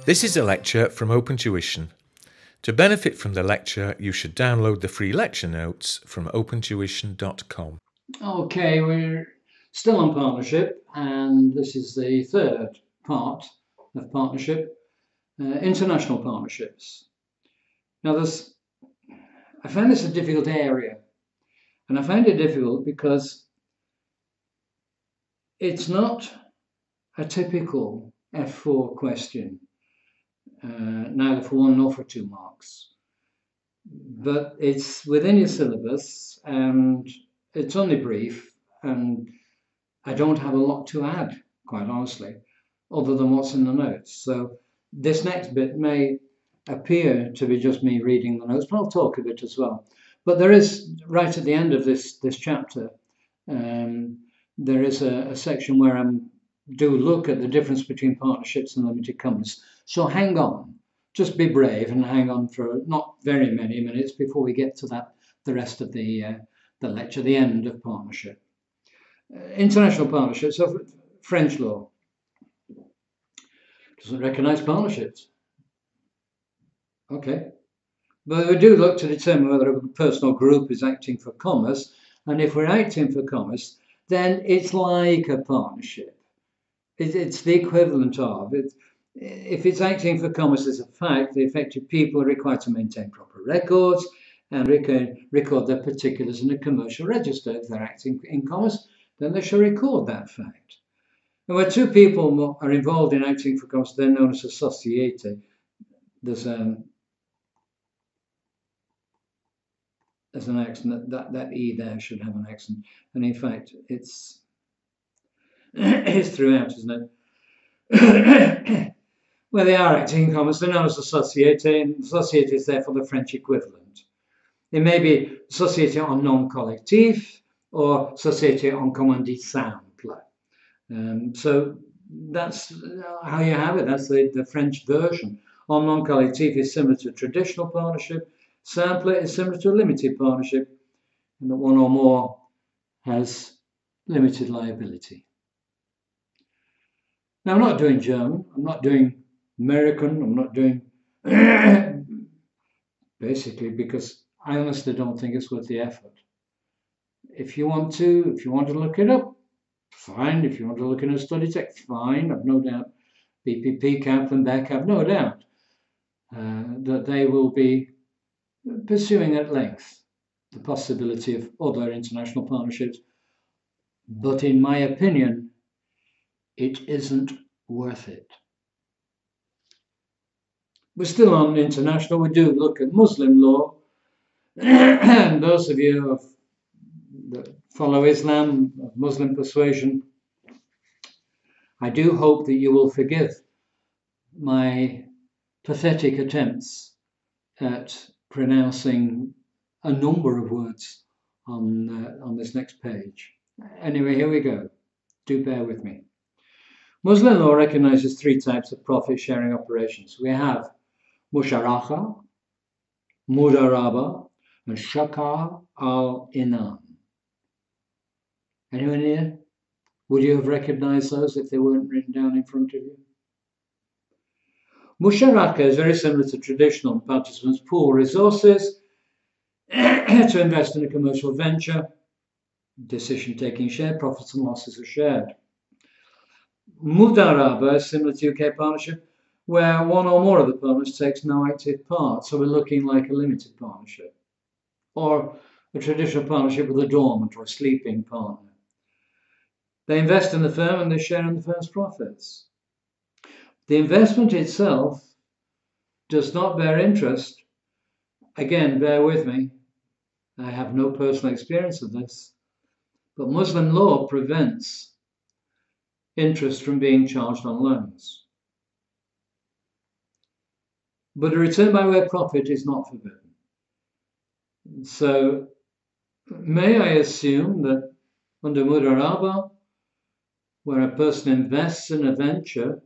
This is a lecture from Open Tuition. To benefit from the lecture, you should download the free lecture notes from opentuition.com. Okay, we're still on partnership, and this is the third part of partnership, international partnerships. Now, I find this a difficult area, and I find it difficult because it's not a typical F4 question, neither for 1 nor for 2 marks, but it's within your syllabus and it's only brief, and I don't have a lot to add, quite honestly, other than what's in the notes. So this next bit may appear to be just me reading the notes, but I'll talk a bit as well. But there is, right at the end of this chapter, there is a section where I do look at the difference between partnerships and limited companies. So hang on, just be brave and hang on for not very many minutes before we get to the rest of the lecture, the end of partnership. International partnerships, so French law doesn't recognise partnerships. Okay, but we do look to determine whether a person or group is acting for commerce, and if we're acting for commerce, then it's like a partnership. It's the equivalent of it. If it's acting for commerce as a fact, the affected people are required to maintain proper records and record their particulars in a commercial register. If they're acting in commerce, then they shall record that fact. And where 2 people are involved in acting for commerce, they're known as associati. There's an accent, that E there should have an accent. And in fact, it's throughout, isn't it? Where they are acting in commerce, they're known as associati, and associati is therefore the French equivalent. It may be société en nom collectif or société en commandite simple. So that's how you have it. That's the French version. En nom collectif is similar to a traditional partnership. Simple is similar to a limited partnership, and that 1 or more has limited liability. Now, I'm not doing German, I'm not doing American, I'm not doing basically because I honestly don't think it's worth the effort. If you want to look it up, fine. If you want to look in a study text, fine. I've no doubt BPP, Kaplan, Beck, I've no doubt that they will be pursuing at length the possibility of other international partnerships. But in my opinion, it isn't worth it. We're still on international. We do look at Muslim law. And those of you that follow Islam, of Muslim persuasion, I do hope that you will forgive my pathetic attempts at pronouncing a number of words on this next page. Anyway, here we go. Do bear with me. Muslim law recognizes 3 types of profit-sharing operations. We have musharaka, mudaraba, and shaka al-inam. Anyone here? Would you have recognized those if they weren't written down in front of you? Musharaka is very similar to traditional. Participants pool resources to invest in a commercial venture. Decision-taking shared, profits and losses are shared. Mudaraba is similar to UK partnership, where 1 or more of the partners takes no active part. So we're looking like a limited partnership, or a traditional partnership with a dormant or a sleeping partner. They invest in the firm and they share in the firm's profits. The investment itself does not bear interest. Again, bear with me. I have no personal experience of this, but Muslim law prevents interest from being charged on loans. But a return by way of profit is not forbidden. So, may I assume that under Mudaraba, where a person invests in a venture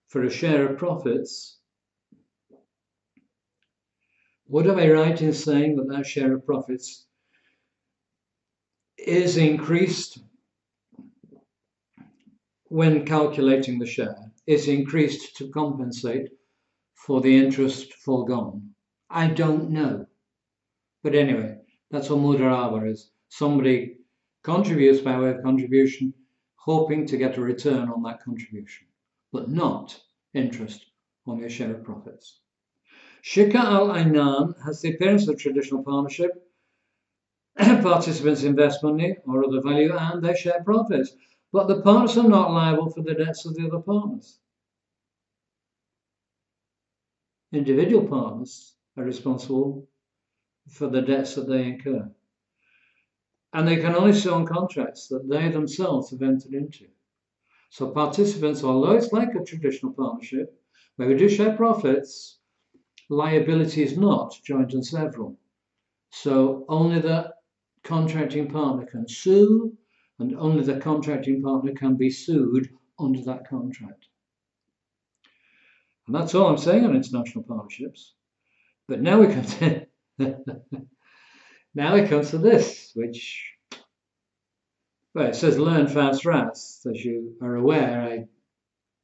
for a share of profits, would I be right in saying that that share of profits is increased when calculating the share? is increased to compensate for the interest foregone? I don't know. But anyway, that's what mudaraba is. Somebody contributes by way of contribution, hoping to get a return on that contribution, but not interest on your share of profits. Shika al-Ainan has the appearance of a traditional partnership. Participants invest money or other value and they share profits, but the partners are not liable for the debts of the other partners. Individual partners are responsible for the debts that they incur, and they can only sue on contracts that they themselves have entered into. So participants, although it's like a traditional partnership where we do share profits, liability is not joint and several. So only the contracting partner can sue, and only the contracting partner can be sued under that contract. And that's all I'm saying on international partnerships. But now we come to now it comes to this, which, well, it says learn fast rats. As you are aware,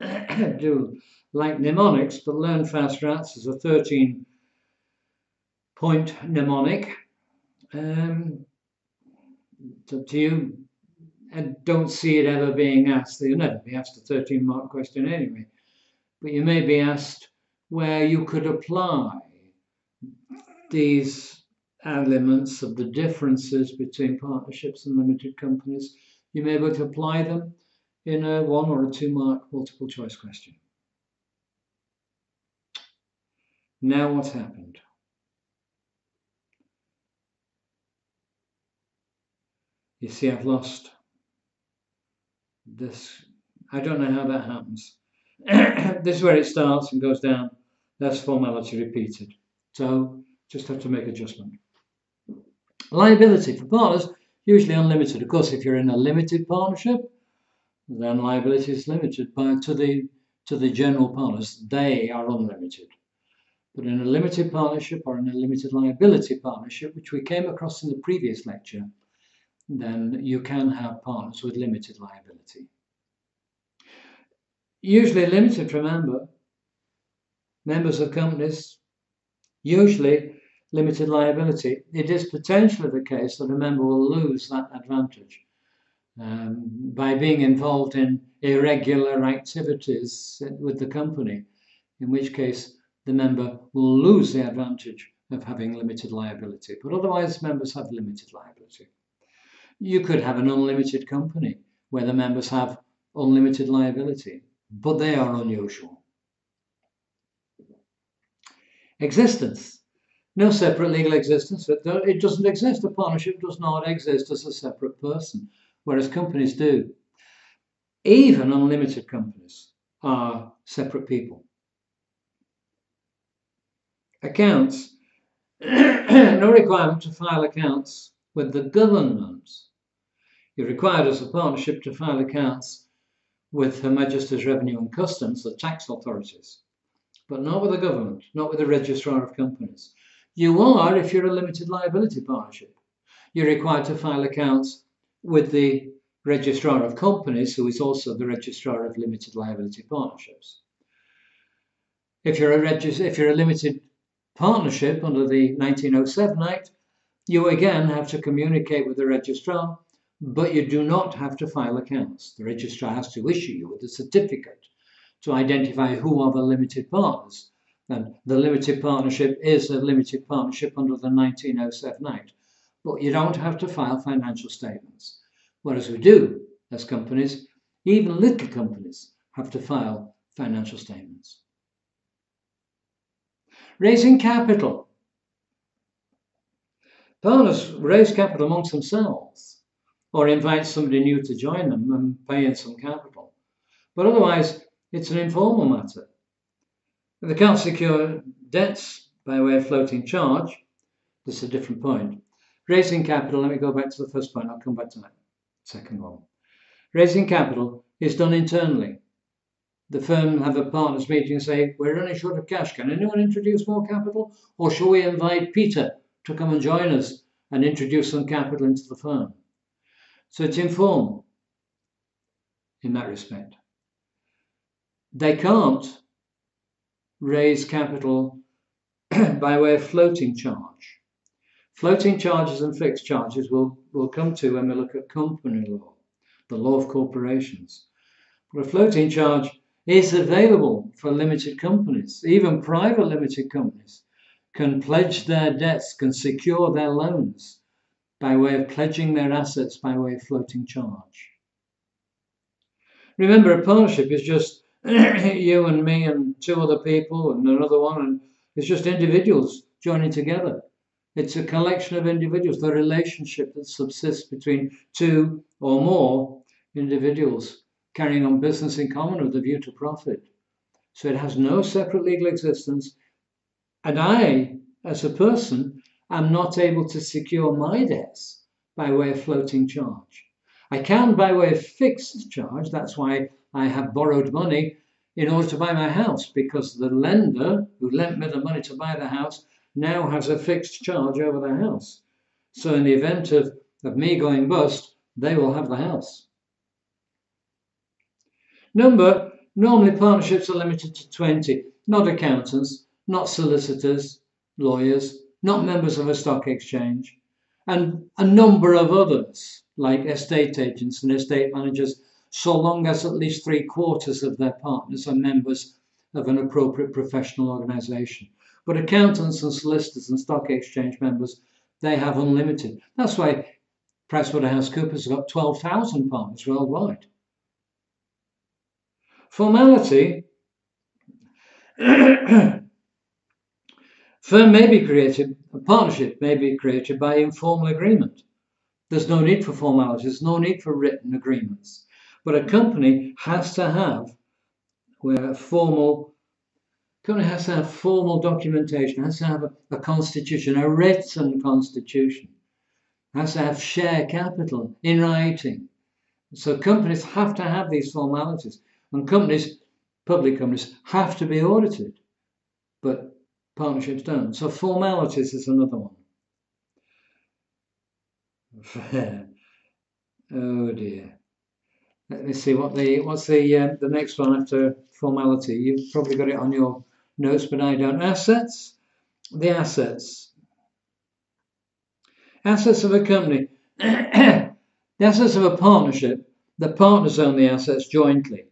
I do like mnemonics, but learn fast rats is a 13-point mnemonic. It's up to you. I don't see it ever being asked. You'll never be asked a 13-mark question anyway. But you may be asked where you could apply these elements of the differences between partnerships and limited companies. You may be able to apply them in a 1 or a 2-mark multiple choice question. Now what's happened? You see, I've lost this. I don't know how that happens. This is where it starts and goes down. That's formality repeated. So just have to make adjustment. Liability for partners, usually unlimited. Of course, if you're in a limited partnership, then liability is limited to the general partners. They are unlimited. But in a limited partnership or in a limited liability partnership, which we came across in the previous lecture, then you can have partners with limited liability. Usually limited, remember, members of companies, usually limited liability. It is potentially the case that a member will lose that advantage by being involved in irregular activities with the company, in which case the member will lose the advantage of having limited liability. But otherwise, members have limited liability. You could have an unlimited company where the members have unlimited liability, but they are unusual. Existence. No separate legal existence. It doesn't exist. A partnership does not exist as a separate person, whereas companies do. Even unlimited companies are separate people. Accounts. No requirement to file accounts with the government. You're required as a partnership to file accounts with Her Majesty's Revenue and Customs, the tax authorities, but not with the government, not with the Registrar of Companies. You are if you're a limited liability partnership. You're required to file accounts with the Registrar of Companies, who is also the Registrar of Limited Liability Partnerships. If you're a limited partnership under the 1907 Act, you again have to communicate with the Registrar, but you do not have to file accounts. The Registrar has to issue you with a certificate to identify who are the limited partners. And the limited partnership is a limited partnership under the 1907 Act. But you don't have to file financial statements. Whereas we do, as companies, even little companies have to file financial statements. Raising capital. Partners raise capital amongst themselves or invite somebody new to join them and pay in some capital. But otherwise, it's an informal matter. They can't secure debts by way of floating charge. This is a different point. Raising capital, let me go back to the first point. I'll come back to that second one. Raising capital is done internally. The firm have a partners meeting and say, we're running short of cash. Can anyone introduce more capital? Or shall we invite Peter to come and join us and introduce some capital into the firm? So it's informal in that respect. They can't raise capital by way of floating charge. Floating charges and fixed charges we'll come to when we look at company law, the law of corporations. But a floating charge is available for limited companies. Even private limited companies can pledge their debts, can secure their loans by way of pledging their assets by way of floating charge. Remember, a partnership is just you and me and two other people and another one, and it's just individuals joining together. It's a collection of individuals, the relationship that subsists between two or more individuals carrying on business in common with a view to profit. So it has no separate legal existence. And I, as a person, am not able to secure my debts by way of floating charge. I can by way of fixed charge. That's why I have borrowed money in order to buy my house, because the lender who lent me the money to buy the house now has a fixed charge over the house. So in the event of me going bust, they will have the house. Normally partnerships are limited to 20, not accountants, not solicitors, lawyers, not members of a stock exchange, and a number of others, like estate agents and estate managers, so long as at least 3/4 of their partners are members of an appropriate professional organisation. But accountants and solicitors and stock exchange members, they have unlimited. That's why PricewaterhouseCoopers has got 12,000 partners worldwide. Formality. Firm may be created, a partnership may be created by informal agreement. There's no need for formalities, there's no need for written agreements. But a company has to have formal documentation, has to have a constitution, a written constitution, has to have share capital in writing. So companies have to have these formalities. And companies, public companies, have to be audited, but partnerships don't. So formalities is another one. Oh dear. Let me see what's the next one after formality. You've probably got it on your notes, but I don't. Assets. The assets. Assets of a company. The assets of a partnership. The partners own the assets jointly.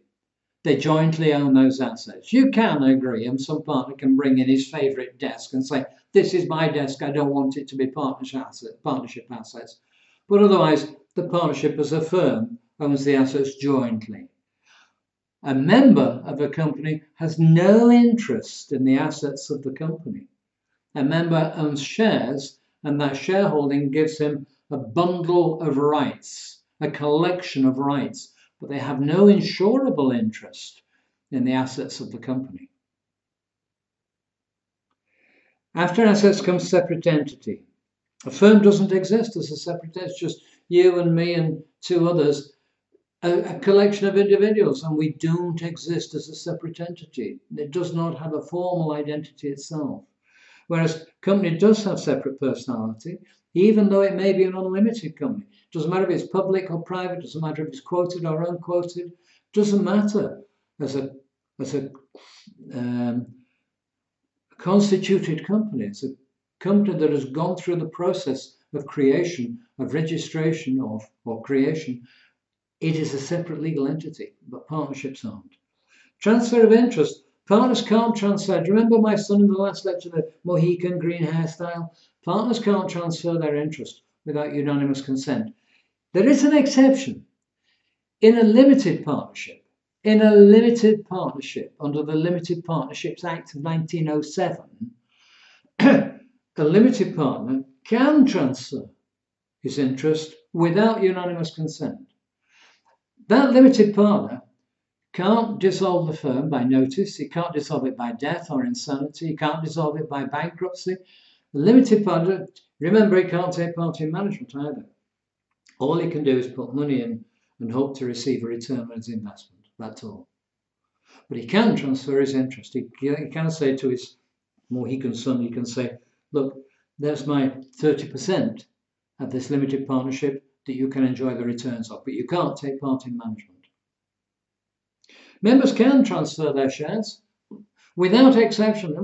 They jointly own those assets. You can agree, and some partner can bring in his favourite desk and say, this is my desk, I don't want it to be partnership assets. But otherwise, the partnership as a firm owns the assets jointly. A member of a company has no interest in the assets of the company. A member owns shares, and that shareholding gives him a bundle of rights, a collection of rights, but they have no insurable interest in the assets of the company. After assets comes separate entity. A firm doesn't exist as a separate entity, it's just you and me and two others, a collection of individuals, and we don't exist as a separate entity. It does not have a formal identity itself. Whereas a company does have separate personality, even though it may be an unlimited company. Doesn't matter if it's public or private, doesn't matter if it's quoted or unquoted, doesn't matter. As a constituted company, it's a company that has gone through the process of creation, of registration or creation. It is a separate legal entity, but partnerships aren't. Transfer of interest. Partners can't transfer. Do you remember my son in the last lecture, the Mohican green hairstyle? Partners can't transfer their interest without unanimous consent. There is an exception. In a limited partnership, under the Limited Partnerships Act of 1907, a limited partner can transfer his interest without unanimous consent. That limited partner can't dissolve the firm by notice, he can't dissolve it by death or insanity, he can't dissolve it by bankruptcy. The limited partner, remember, he can't take part in management either. All he can do is put money in and hope to receive a return on his investment, that's all. But he can transfer his interest. He can say to his Mohican son, he can say, look, there's my 30% of this limited partnership that you can enjoy the returns of, but you can't take part in management. Members can transfer their shares without exception,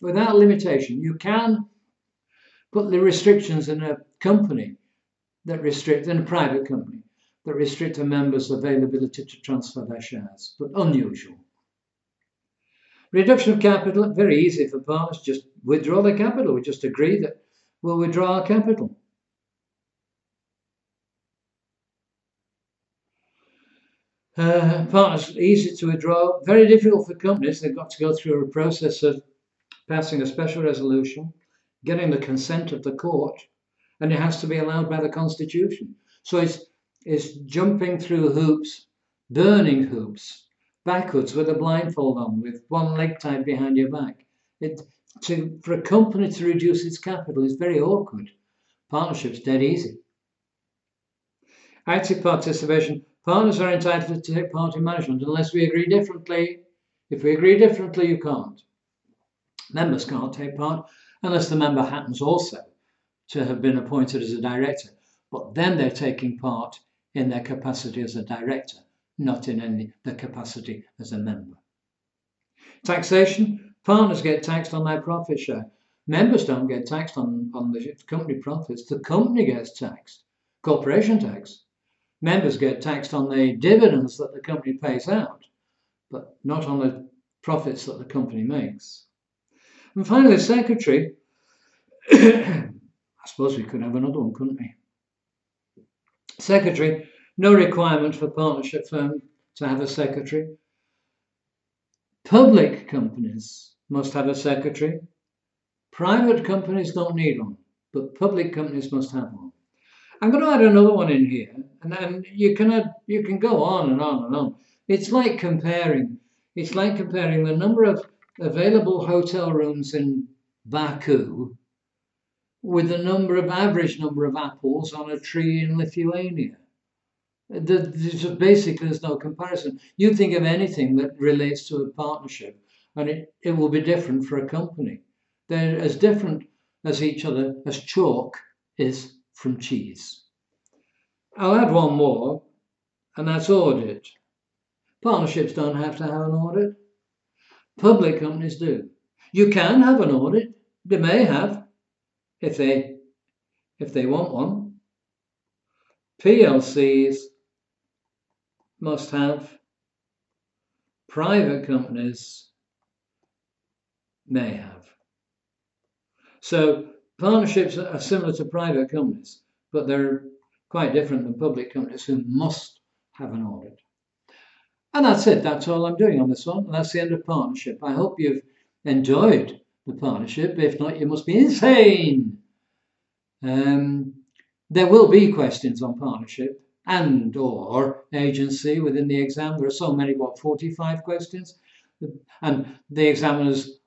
without limitation. You can put the restrictions in a company that restrict, in a private company, that restrict a member's availability to transfer their shares, but unusual. Reduction of capital, very easy for partners, just withdraw their capital. We just agree that we'll withdraw our capital. Partners, easy to withdraw, very difficult for companies. They've got to go through a process of passing a special resolution, getting the consent of the court, and it has to be allowed by the Constitution. So it's jumping through hoops, burning hoops, backwards with a blindfold on, with one leg tied behind your back. For a company to reduce its capital is very awkward. Partnership's dead easy. Active participation. Partners are entitled to take part in management unless we agree differently. If we agree differently, you can't. Members can't take part unless the member happens also to have been appointed as a director. But then they're taking part in their capacity as a director, not in the capacity as a member. Taxation. Partners get taxed on their profit share. Members don't get taxed on the company profits. The company gets taxed. Corporation tax. Members get taxed on the dividends that the company pays out, but not on the profits that the company makes. And finally, the secretary. I suppose we could have another one, couldn't we? Secretary, no requirement for partnership firm to have a secretary. Public companies must have a secretary. Private companies don't need one, but public companies must have one. I'm going to add another one in here, and then you can go on and on and on. It's like comparing the number of available hotel rooms in Baku with the average number of apples on a tree in Lithuania. Basically, there's no comparison. You think of anything that relates to a partnership, and it will be different for a company. They're as different as each other as chalk is from cheese. I'll add one more, and that's audit. Partnerships don't have to have an audit. Public companies do. You can have an audit. They may have, if they want one. PLCs must have. Private companies may have. So partnerships are similar to private companies, but they're quite different than public companies who must have an audit. And that's it. That's all I'm doing on this one. And that's the end of partnership. I hope you've enjoyed the partnership. If not, you must be insane. There will be questions on partnership and or agency within the exam. There are so many, 45 questions? And the examiners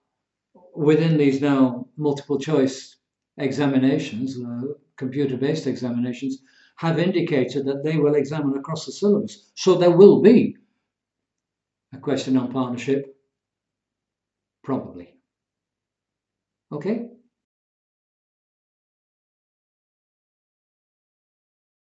within these now multiple choice examinations, computer-based examinations, have indicated that they will examine across the syllabus. So there will be a question on partnership, probably. Okay?